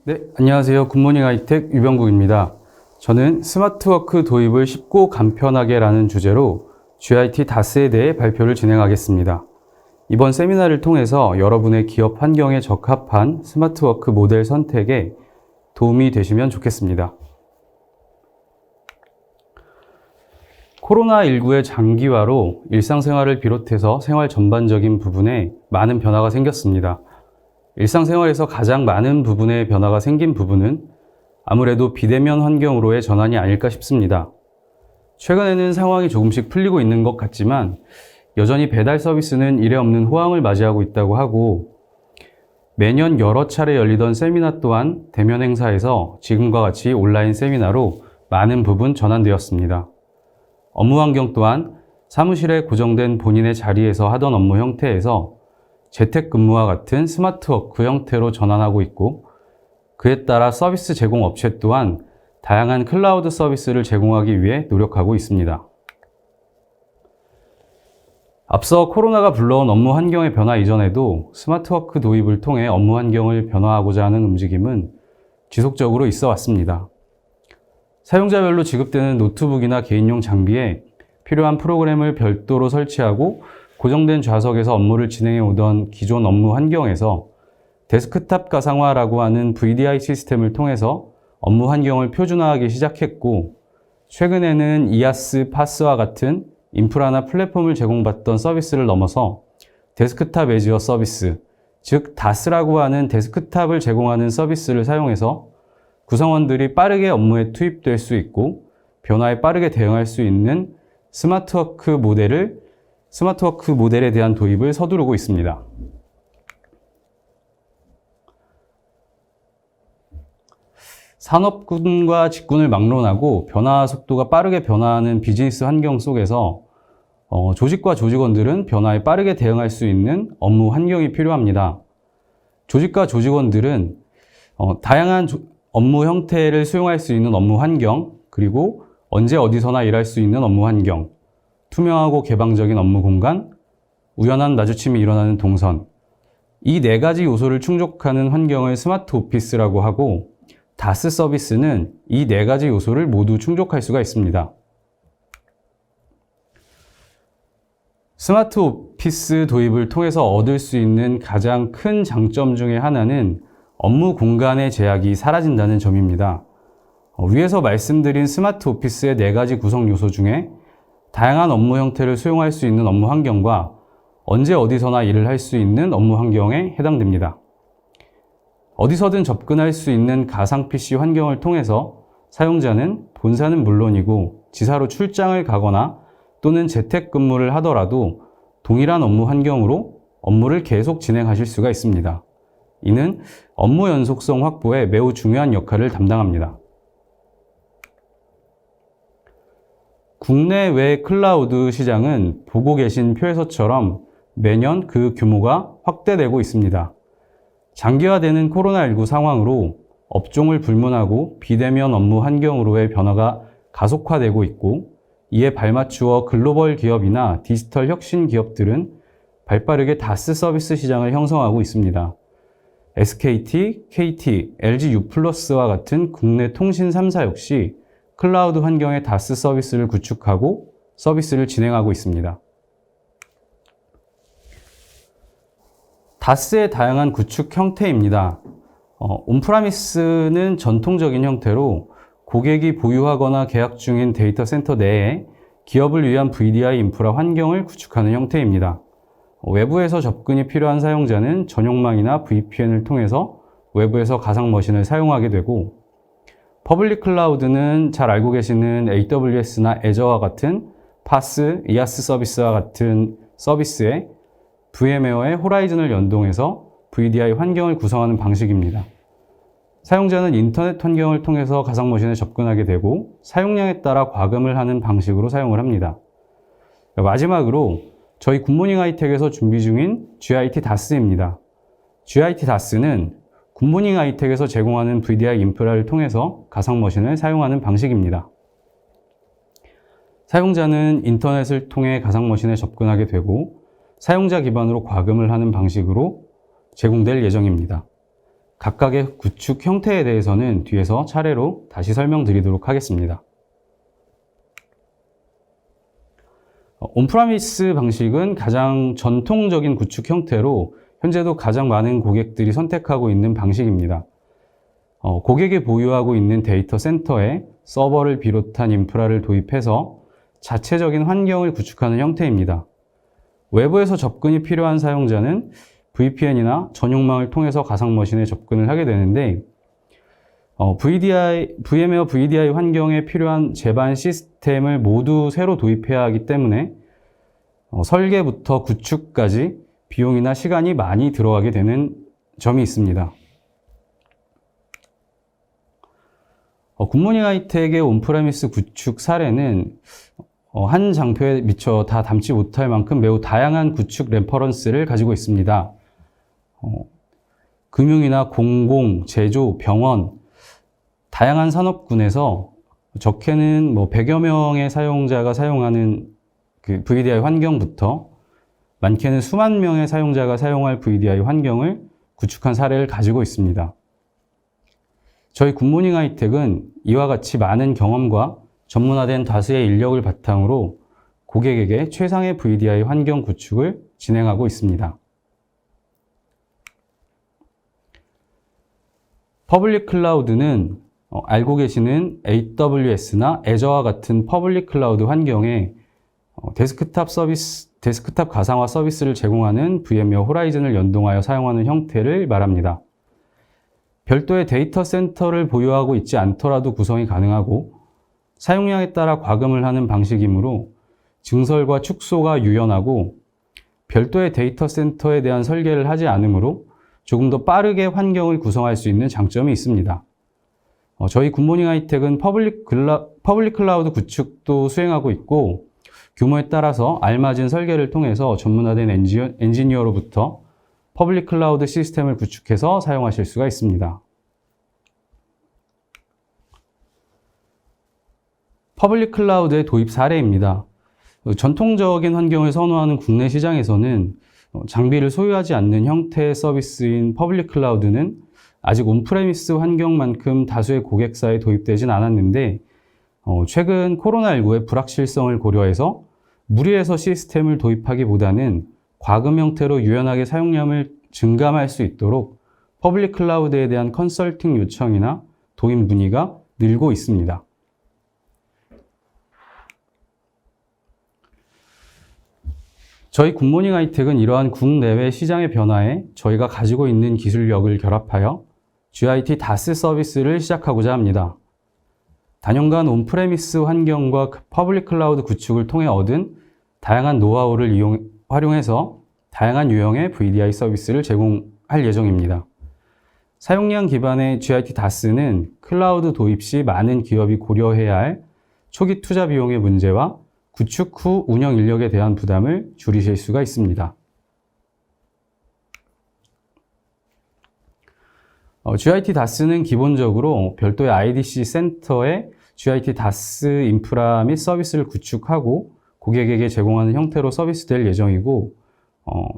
네, 안녕하세요. 굿모닝 하이텍 유병국입니다. 저는 스마트워크 도입을 쉽고 간편하게 라는 주제로 GIT 다스에 대해 발표를 진행하겠습니다. 이번 세미나를 통해서 여러분의 기업 환경에 적합한 스마트워크 모델 선택에 도움이 되시면 좋겠습니다. 코로나19의 장기화로 일상생활을 비롯해서 생활 전반적인 부분에 많은 변화가 생겼습니다. 일상생활에서 가장 많은 부분의 변화가 생긴 부분은 아무래도 비대면 환경으로의 전환이 아닐까 싶습니다. 최근에는 상황이 조금씩 풀리고 있는 것 같지만 여전히 배달 서비스는 이례 없는 호황을 맞이하고 있다고 하고, 매년 여러 차례 열리던 세미나 또한 대면 행사에서 지금과 같이 온라인 세미나로 많은 부분 전환되었습니다. 업무 환경 또한 사무실에 고정된 본인의 자리에서 하던 업무 형태에서 재택근무와 같은 스마트워크 형태로 전환하고 있고, 그에 따라 서비스 제공 업체 또한 다양한 클라우드 서비스를 제공하기 위해 노력하고 있습니다. 앞서 코로나가 불러온 업무 환경의 변화 이전에도 스마트워크 도입을 통해 업무 환경을 변화하고자 하는 움직임은 지속적으로 있어 왔습니다. 사용자별로 지급되는 노트북이나 개인용 장비에 필요한 프로그램을 별도로 설치하고 고정된 좌석에서 업무를 진행해 오던 기존 업무 환경에서 데스크탑 가상화라고 하는 VDI 시스템을 통해서 업무 환경을 표준화하기 시작했고, 최근에는 IaaS, PaaS와 같은 인프라나 플랫폼을 제공받던 서비스를 넘어서 데스크탑 애지어 서비스, 즉 DaaS라고 하는 데스크탑을 제공하는 서비스를 사용해서 구성원들이 빠르게 업무에 투입될 수 있고 변화에 빠르게 대응할 수 있는 스마트워크 모델에 대한 도입을 서두르고 있습니다. 산업군과 직군을 막론하고 변화 속도가 빠르게 변화하는 비즈니스 환경 속에서 조직과 조직원들은 변화에 빠르게 대응할 수 있는 업무 환경이 필요합니다. 조직과 조직원들은 다양한 업무 형태를 수용할 수 있는 업무 환경, 그리고 언제 어디서나 일할 수 있는 업무 환경, 투명하고 개방적인 업무 공간, 우연한 마주침이 일어나는 동선, 이 네 가지 요소를 충족하는 환경을 스마트 오피스라고 하고, 다스 서비스는 이 네 가지 요소를 모두 충족할 수가 있습니다. 스마트 오피스 도입을 통해서 얻을 수 있는 가장 큰 장점 중에 하나는 업무 공간의 제약이 사라진다는 점입니다. 위에서 말씀드린 스마트 오피스의 네 가지 구성 요소 중에 다양한 업무 형태를 수용할 수 있는 업무 환경과 언제 어디서나 일을 할 수 있는 업무 환경에 해당됩니다. 어디서든 접근할 수 있는 가상 PC 환경을 통해서 사용자는 본사는 물론이고 지사로 출장을 가거나 또는 재택근무를 하더라도 동일한 업무 환경으로 업무를 계속 진행하실 수가 있습니다. 이는 업무 연속성 확보에 매우 중요한 역할을 담당합니다. 국내외 클라우드 시장은 보고 계신 표에서처럼 매년 그 규모가 확대되고 있습니다. 장기화되는 코로나19 상황으로 업종을 불문하고 비대면 업무 환경으로의 변화가 가속화되고 있고, 이에 발맞추어 글로벌 기업이나 디지털 혁신 기업들은 발빠르게 다스 서비스 시장을 형성하고 있습니다. SKT, KT, LG U+와 같은 국내 통신 3사 역시 클라우드 환경의 다스 서비스를 구축하고 서비스를 진행하고 있습니다. 다스의 다양한 구축 형태입니다. 온프라미스는 전통적인 형태로 고객이 보유하거나 계약 중인 데이터 센터 내에 기업을 위한 VDI 인프라 환경을 구축하는 형태입니다. 외부에서 접근이 필요한 사용자는 전용망이나 VPN을 통해서 외부에서 가상 머신을 사용하게 되고, 퍼블릭 클라우드는 잘 알고 계시는 AWS나 애저와 같은 파스, IaaS 서비스와 같은 서비스에 VMware의 호라이즌을 연동해서 VDI 환경을 구성하는 방식입니다. 사용자는 인터넷 환경을 통해서 가상 머신에 접근하게 되고 사용량에 따라 과금을 하는 방식으로 사용을 합니다. 마지막으로 저희 굿모닝 하이텍에서 준비 중인 GIT 다스입니다. GIT 다스는 굿모닝 하이텍에서 제공하는 VDI 인프라를 통해서 가상 머신을 사용하는 방식입니다. 사용자는 인터넷을 통해 가상 머신에 접근하게 되고 사용자 기반으로 과금을 하는 방식으로 제공될 예정입니다. 각각의 구축 형태에 대해서는 뒤에서 차례로 다시 설명드리도록 하겠습니다. 온프라미스 방식은 가장 전통적인 구축 형태로 현재도 가장 많은 고객들이 선택하고 있는 방식입니다. 고객이 보유하고 있는 데이터 센터에 서버를 비롯한 인프라를 도입해서 자체적인 환경을 구축하는 형태입니다. 외부에서 접근이 필요한 사용자는 VPN이나 전용망을 통해서 가상머신에 접근을 하게 되는데 VM웨어 VDI 환경에 필요한 제반 시스템을 모두 새로 도입해야 하기 때문에 설계부터 구축까지 비용이나 시간이 많이 들어가게 되는 점이 있습니다. 굿모닝 하이텍의 온프레미스 구축 사례는 한 장표에 미처 다 담지 못할 만큼 매우 다양한 구축 레퍼런스를 가지고 있습니다. 금융이나 공공, 제조, 병원, 다양한 산업군에서 적게는 100여 명의 사용자가 사용하는 그 VDI 환경부터 많게는 수만 명의 사용자가 사용할 VDI 환경을 구축한 사례를 가지고 있습니다. 저희 굿모닝 하이텍은 이와 같이 많은 경험과 전문화된 다수의 인력을 바탕으로 고객에게 최상의 VDI 환경 구축을 진행하고 있습니다. 퍼블릭 클라우드는 알고 계시는 AWS나 애저와 같은 퍼블릭 클라우드 환경에 데스크탑 가상화 서비스를 제공하는 VM웨어 호라이즌을 연동하여 사용하는 형태를 말합니다. 별도의 데이터 센터를 보유하고 있지 않더라도 구성이 가능하고 사용량에 따라 과금을 하는 방식이므로 증설과 축소가 유연하고 별도의 데이터 센터에 대한 설계를 하지 않으므로 조금 더 빠르게 환경을 구성할 수 있는 장점이 있습니다. 저희 굿모닝 하이텍은 퍼블릭 클라우드 구축도 수행하고 있고 규모에 따라서 알맞은 설계를 통해서 전문화된 엔지니어로부터 퍼블릭 클라우드 시스템을 구축해서 사용하실 수가 있습니다. 퍼블릭 클라우드의 도입 사례입니다. 전통적인 환경을 선호하는 국내 시장에서는 장비를 소유하지 않는 형태의 서비스인 퍼블릭 클라우드는 아직 온프레미스 환경만큼 다수의 고객사에 도입되진 않았는데 최근 코로나19의 불확실성을 고려해서 무리해서 시스템을 도입하기보다는 과금 형태로 유연하게 사용량을 증감할 수 있도록 퍼블릭 클라우드에 대한 컨설팅 요청이나 도입 문의가 늘고 있습니다. 저희 굿모닝 하이텍은 이러한 국내외 시장의 변화에 저희가 가지고 있는 기술력을 결합하여 GIT DaaS 서비스를 시작하고자 합니다. 단연간 온프레미스 환경과 퍼블릭 클라우드 구축을 통해 얻은 다양한 노하우를 활용해서 다양한 유형의 VDI 서비스를 제공할 예정입니다. 사용량 기반의 GIT DaaS는 클라우드 도입 시 많은 기업이 고려해야 할 초기 투자 비용의 문제와 구축 후 운영 인력에 대한 부담을 줄이실 수가 있습니다. GIT DaaS는 기본적으로 별도의 IDC 센터에 GIT DaaS 인프라 및 서비스를 구축하고 고객에게 제공하는 형태로 서비스될 예정이고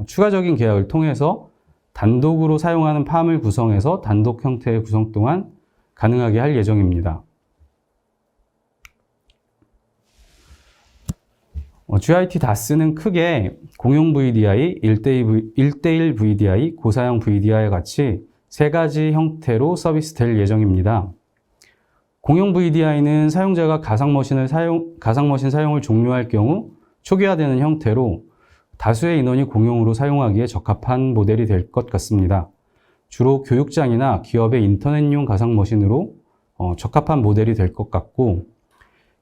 추가적인 계약을 통해서 단독으로 사용하는 팜을 구성해서 단독 형태의 구성 또한 가능하게 할 예정입니다. GIT DaaS는 크게 공용 VDI, 1대1 VDI, 고사양 VDI와 같이 세 가지 형태로 서비스될 예정입니다. 공용 VDI는 사용자가 가상머신 사용을 종료할 경우 초기화되는 형태로 다수의 인원이 공용으로 사용하기에 적합한 모델이 될 것 같습니다. 주로 교육장이나 기업의 인터넷용 가상머신으로 적합한 모델이 될 것 같고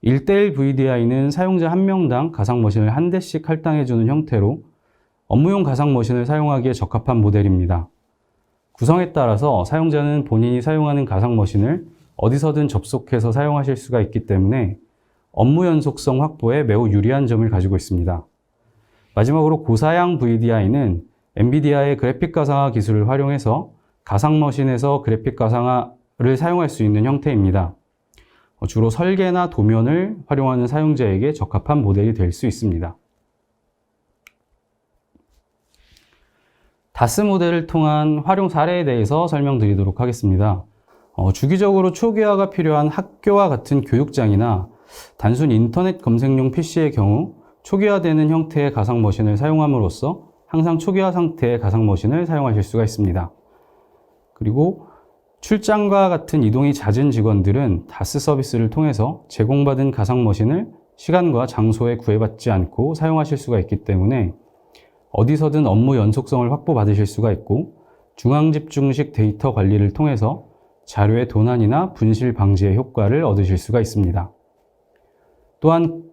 1대1 VDI는 사용자 한 명당 가상머신을 한 대씩 할당해주는 형태로 업무용 가상머신을 사용하기에 적합한 모델입니다. 구성에 따라서 사용자는 본인이 사용하는 가상머신을 어디서든 접속해서 사용하실 수가 있기 때문에 업무 연속성 확보에 매우 유리한 점을 가지고 있습니다. 마지막으로 고사양 VDI는 엔비디아의 그래픽 가상화 기술을 활용해서 가상머신에서 그래픽 가상화를 사용할 수 있는 형태입니다. 주로 설계나 도면을 활용하는 사용자에게 적합한 모델이 될 수 있습니다. 다스 모델을 통한 활용 사례에 대해서 설명드리도록 하겠습니다. 주기적으로 초기화가 필요한 학교와 같은 교육장이나 단순 인터넷 검색용 PC의 경우 초기화되는 형태의 가상머신을 사용함으로써 항상 초기화 상태의 가상머신을 사용하실 수가 있습니다. 그리고 출장과 같은 이동이 잦은 직원들은 다스 서비스를 통해서 제공받은 가상머신을 시간과 장소에 구애받지 않고 사용하실 수가 있기 때문에 어디서든 업무 연속성을 확보받으실 수가 있고 중앙집중식 데이터 관리를 통해서 자료의 도난이나 분실 방지의 효과를 얻으실 수가 있습니다. 또한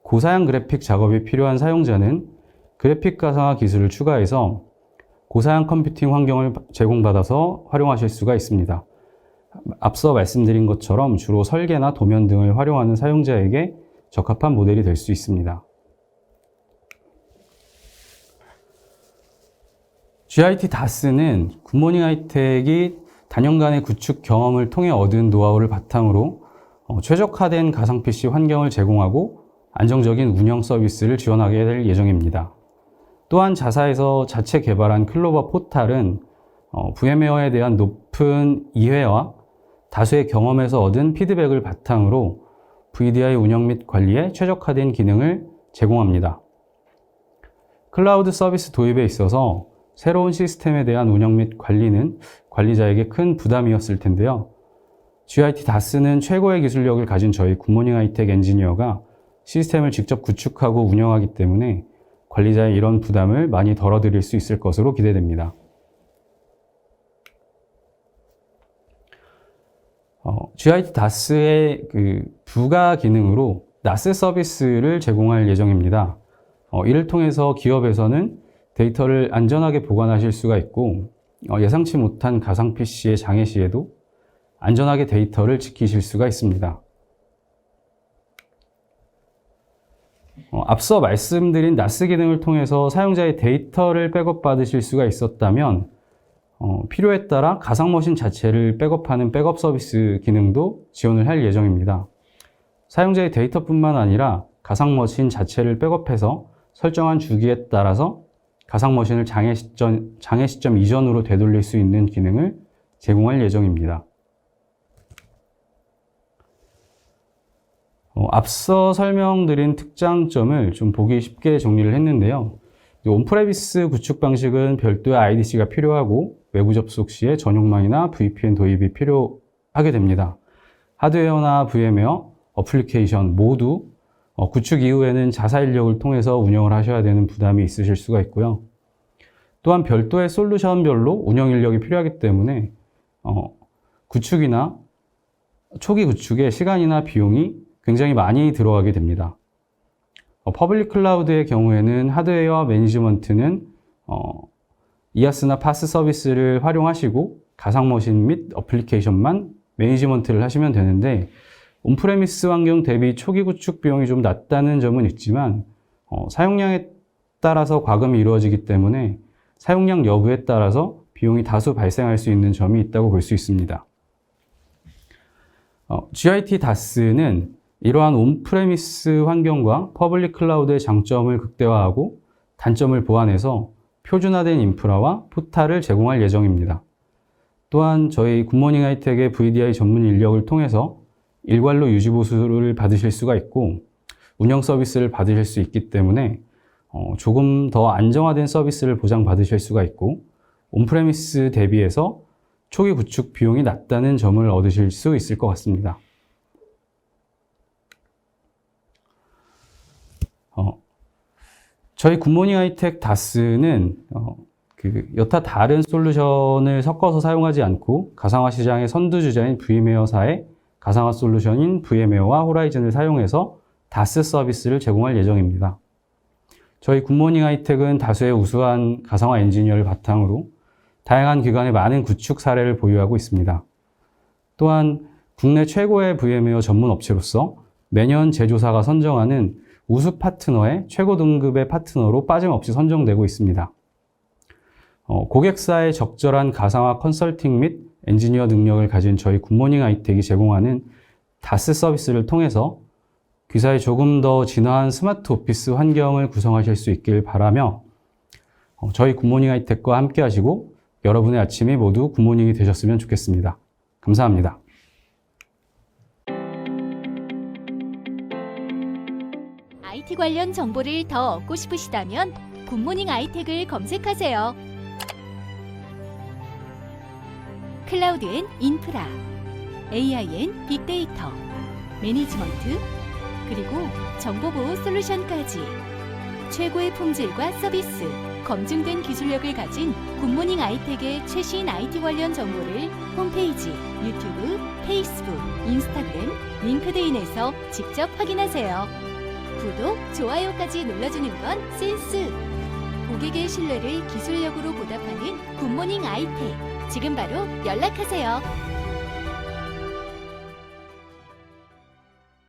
고사양 그래픽 작업이 필요한 사용자는 그래픽 가상화 기술을 추가해서 고사양 컴퓨팅 환경을 제공받아서 활용하실 수가 있습니다. 앞서 말씀드린 것처럼 주로 설계나 도면 등을 활용하는 사용자에게 적합한 모델이 될 수 있습니다. GIT 다스는 굿모닝 하이텍이 단연간의 구축 경험을 통해 얻은 노하우를 바탕으로 최적화된 가상 PC 환경을 제공하고 안정적인 운영 서비스를 지원하게 될 예정입니다. 또한 자사에서 자체 개발한 클로버 포탈은 VM웨어에 대한 높은 이해와 다수의 경험에서 얻은 피드백을 바탕으로 VDI 운영 및 관리에 최적화된 기능을 제공합니다. 클라우드 서비스 도입에 있어서 새로운 시스템에 대한 운영 및 관리는 관리자에게 큰 부담이었을 텐데요. GIT 다스는 최고의 기술력을 가진 저희 굿모닝 하이텍 엔지니어가 시스템을 직접 구축하고 운영하기 때문에 관리자의 이런 부담을 많이 덜어드릴 수 있을 것으로 기대됩니다. GIT 다스의 부가 기능으로 NAS 서비스를 제공할 예정입니다. 이를 통해서 기업에서는 데이터를 안전하게 보관하실 수가 있고 예상치 못한 가상 PC의 장애 시에도 안전하게 데이터를 지키실 수가 있습니다. 앞서 말씀드린 NAS 기능을 통해서 사용자의 데이터를 백업받으실 수가 있었다면 필요에 따라 가상머신 자체를 백업하는 백업 서비스 기능도 지원을 할 예정입니다. 사용자의 데이터뿐만 아니라 가상머신 자체를 백업해서 설정한 주기에 따라서 가상머신을 장애 시점 이전으로 되돌릴 수 있는 기능을 제공할 예정입니다. 앞서 설명드린 특장점을 좀 보기 쉽게 정리를 했는데요. 온프레미스 구축 방식은 별도의 IDC가 필요하고 외부 접속 시에 전용망이나 VPN 도입이 필요하게 됩니다. 하드웨어나 VM웨어, 어플리케이션 모두 구축 이후에는 자사 인력을 통해서 운영을 하셔야 되는 부담이 있으실 수가 있고요. 또한 별도의 솔루션별로 운영 인력이 필요하기 때문에 구축이나 초기 구축에 시간이나 비용이 굉장히 많이 들어가게 됩니다. 퍼블릭 클라우드의 경우에는 하드웨어 매니지먼트는 이아스나 파스 서비스를 활용하시고 가상머신 및 어플리케이션만 매니지먼트를 하시면 되는데 온프레미스 환경 대비 초기 구축 비용이 좀 낮다는 점은 있지만 사용량에 따라서 과금이 이루어지기 때문에 사용량 여부에 따라서 비용이 다소 발생할 수 있는 점이 있다고 볼 수 있습니다. GIT 다스는 이러한 온프레미스 환경과 퍼블릭 클라우드의 장점을 극대화하고 단점을 보완해서 표준화된 인프라와 포탈을 제공할 예정입니다. 또한 저희 굿모닝 하이텍의 VDI 전문 인력을 통해서 일괄로 유지보수를 받으실 수가 있고 운영 서비스를 받으실 수 있기 때문에 조금 더 안정화된 서비스를 보장받으실 수가 있고 온프레미스 대비해서 초기 구축 비용이 낮다는 점을 얻으실 수 있을 것 같습니다. 저희 굿모닝 하이텍 다스는 여타 다른 솔루션을 섞어서 사용하지 않고 가상화 시장의 선두주자인 VM웨어사의 가상화 솔루션인 VM웨어와 호라이즌을 사용해서 다스 서비스를 제공할 예정입니다. 저희 굿모닝 하이텍은 다수의 우수한 가상화 엔지니어를 바탕으로 다양한 기관의 많은 구축 사례를 보유하고 있습니다. 또한 국내 최고의 VM웨어 전문 업체로서 매년 제조사가 선정하는 우수 파트너의 최고 등급의 파트너로 빠짐없이 선정되고 있습니다. 고객사의 적절한 가상화 컨설팅 및 엔지니어 능력을 가진 저희 굿모닝 하이텍이 제공하는 다스 서비스를 통해서 귀사에 조금 더 진화한 스마트 오피스 환경을 구성하실 수 있길 바라며 저희 굿모닝 하이텍과 함께 하시고 여러분의 아침이 모두 굿모닝이 되셨으면 좋겠습니다. 감사합니다. IT 관련 정보를 더 얻고 싶으시다면 굿모닝 아이텍을 검색하세요. 클라우드 앤 인프라, AI 앤 빅데이터, 매니지먼트, 그리고 정보보호 솔루션까지 최고의 품질과 서비스, 검증된 기술력을 가진 굿모닝 아이텍의 최신 IT 관련 정보를 홈페이지, 유튜브, 페이스북, 인스타그램, 링크드인에서 직접 확인하세요. 구독, 좋아요까지 눌러주는 건 센스! 고객의 신뢰를 기술력으로 보답하는 굿모닝 아이텍. 지금 바로 연락하세요.